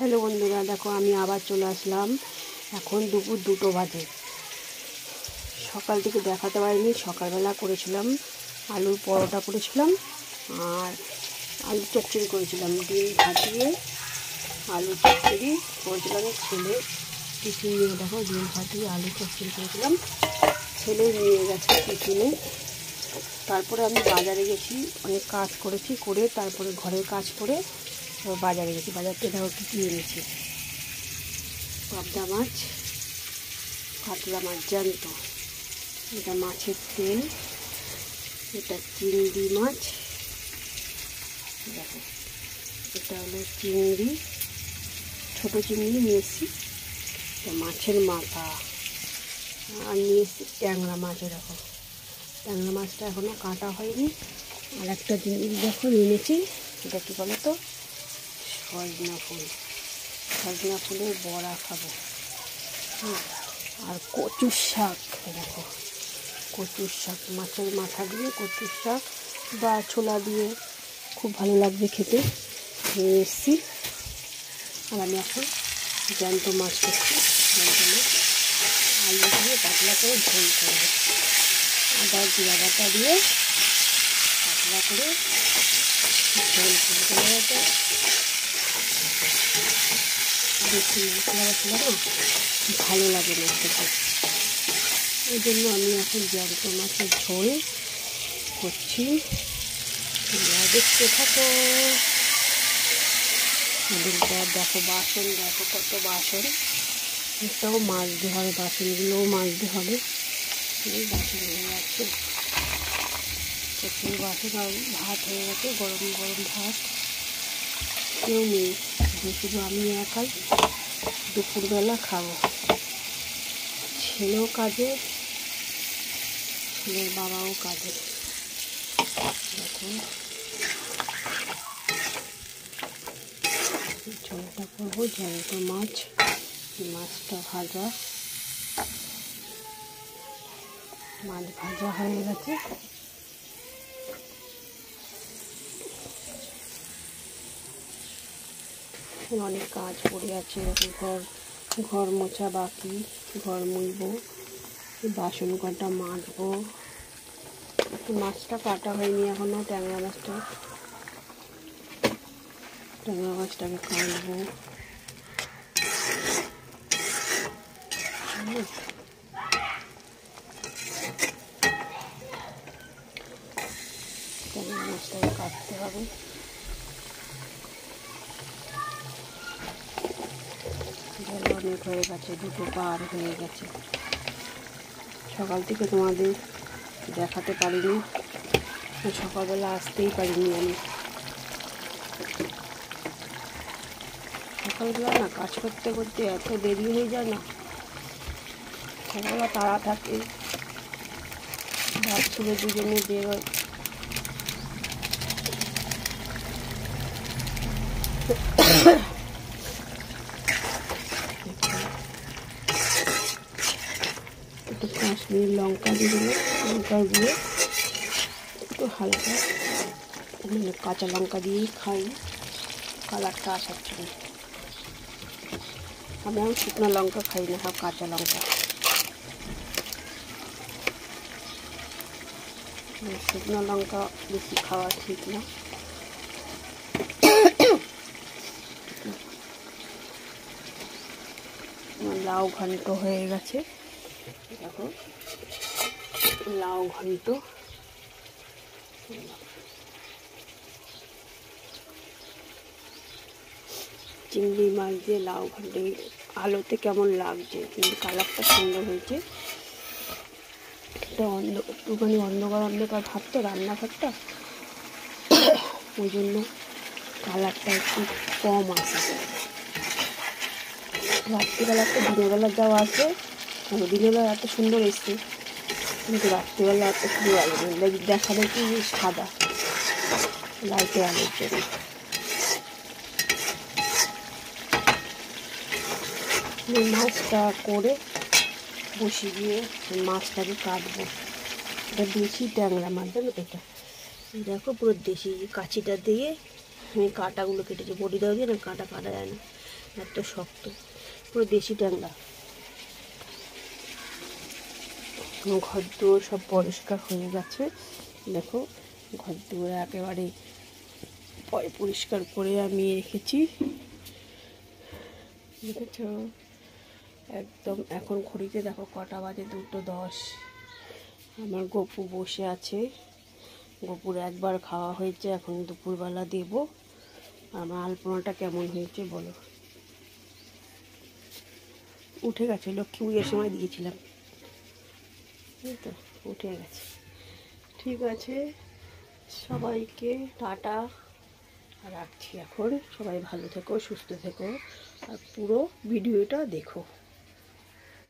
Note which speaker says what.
Speaker 1: Hello বন্ধুরা, দেখো আমি আবার চলে আসলাম। এখন দুপুর 2টো বাজে। সকাল থেকে দেখাতে পারিনি। সকালবেলা করেছিলাম আলুর পরোটা করেছিলাম আর আলু চচ্চড়ি করেছিলাম। ডিম ফাটিয়ে আলু চচ্চড়ি করেছিলাম। ছেলে টিফিন নিয়ে, দেখো ডিম ফাটিয়ে আলু চচ্চড়ি করেছিলাম, ছেলে নিয়ে গেছে টিফিনে। তারপরে আমি বাজারে গেছি, অনেক কাজ করেছি, করে তারপরে ঘরের কাজ করে বাজারে গেছি। বাজার থেকে দেখো কী এনেছি। পাবদা মাছ, কাতলা মাছ জ্যান্ত, এটা মাছের তেল, এটা চিংড়ি মাছ, দেখো এটা হলো চিংড়ি, ছোটো চিংড়ি নিয়ে এসেছি, এটা মাছের মাথা। আর নিয়ে এসেছি ট্যাংরা মাছ। দেখো ট্যাংরা মাছটা এখনও কাটা হয়নি। আর একটা জিনিস দেখো এনেছি, এটা কী বলো তো, সজনা ফুল। সজনা ফুলের বড়া খাবো। আর কচুর শাক, দেখো কচুর শাক, মাছের মাথা দিয়ে কচুর শাক বা ছোলা দিয়ে খুব ভালো লাগবে খেতে, নিয়ে এসেছি। আর আমি এখন জ্যান্ত মাছ করছি। জ্যান্ত মাছ আলু দিয়ে পাতলা করে ঝোল করবো, আদা জিরা বাটা দিয়ে পাতলা করে ঝোল করবো। বেশি মশলা মশলা না ভালো লাগে না খেতে, ওই জন্য আমি এখন জ্যান্ত মাছের ঝোল করছি। দেখতে থাকো। দেখো বাসন, দেখো কত বাসন, এটাও মাজতে হবে, বাসনগুলোও মাজতে হবে। এই বাসনগুলো আছে, প্রচুর বাসন। আর ভাত হয়ে গেছে, গরম গরম ভাত, কেউ নেই, শুধু আমি একাই দুপুরবেলা খাবো। ছেলেও কাজে, ছেলের বাবাও কাজে। দেখুন ঝোলটা করবো জ্যান্ত মাছ, মাছটা ভাজা, মাছ ভাজা হয়ে গেছে। অনেক কাজ পড়ে আছে, এরকম ঘর মোছা বাকি, ঘর মুছবো, বাসন কটা মাজবো। মাছটা কাটা হয়নি এখনো, ট্যাংরা মাছটাকে কাটবো। ট্যাংরা মাছটাকে কাটতে হবে। অনেক হয়ে গেছে, 2টো পার হয়ে গেছে। সকাল থেকে তোমাদের দেখাতে পারিনি, সকালবেলা আসতেই পারিনি আমি। সকালবেলা না কাজ করতে করতে এত দেরি হয়ে যায় না, সকালবেলা তাড়া থাকে, বাপ ছেলে দুজনে বেরোয়। একটু কাশ্মীর লঙ্কা দিয়ে দিলে, লঙ্কা দিয়ে একটু হালকা, মানে কাঁচা লঙ্কা দিয়েই খাই কালারটা আসার জন্য। আমি শুকনো লঙ্কা খাই না, সব কাঁচা লঙ্কা। শুকনো লঙ্কা বেশি খাওয়া ঠিক না। লাউ ঘন্ট হয়ে গেছে, দেখো লাউ ঘন্ট। চিংড়ি মাছ দিয়ে লাউ ঘন্ট আলোতে কেমন লাগছে, কিন্তু কালারটা সুন্দর হয়েছে। এটা একটুখানি অন্ধকার ভাত তো, রান্নাঘরটা, ওই জন্য কালারটা একটু কম আসে। রাত্রিবেলা তো দিনের বেলা যাওয়া আছে, দিনের বেলা এত সুন্দর এসছে, কিন্তু রাত্রিবেলা এত সুন্দর লাগে, দেখা দেখি সাদা লাইটে আলোর জন্য। মাছটা করে বসে গিয়ে মাছটাকে কাটবো। এটা দেশি ট্যাংরা মাছ, জানো তো, এটা দেখো পুরো দেশি। কাঁচিটা দিয়ে আমি কাঁটাগুলো কেটেছি, বড়ি দেওয়া দিয়ে না কাটা যায় না, এত শক্ত, পুরো দেশি ট্যাংরা। ঘর দুয়ার সব পরিষ্কার হয়ে গেছে, দেখো ঘর দুয়ার একেবারে পরিষ্কার করে আমি রেখেছি, দেখেছ একদম। এখন ঘড়িতে দেখো কটা বাজে, 2:10। আমার গপু বসে আছে, গপুর একবার খাওয়া হয়েছে, এখন দুপুরবেলা দেব। আমার আলপনাটা কেমন হয়েছে বলো। উঠে গেছে, লক্ষ্মী পুজোর সময় দিয়েছিলাম, এই তো উঠে গেছে। ঠিক আছে, সবাইকে টাটা, রাখছি এখন। সবাই ভালো থেকো, সুস্থ থেকো, আর পুরো ভিডিওটা দেখো।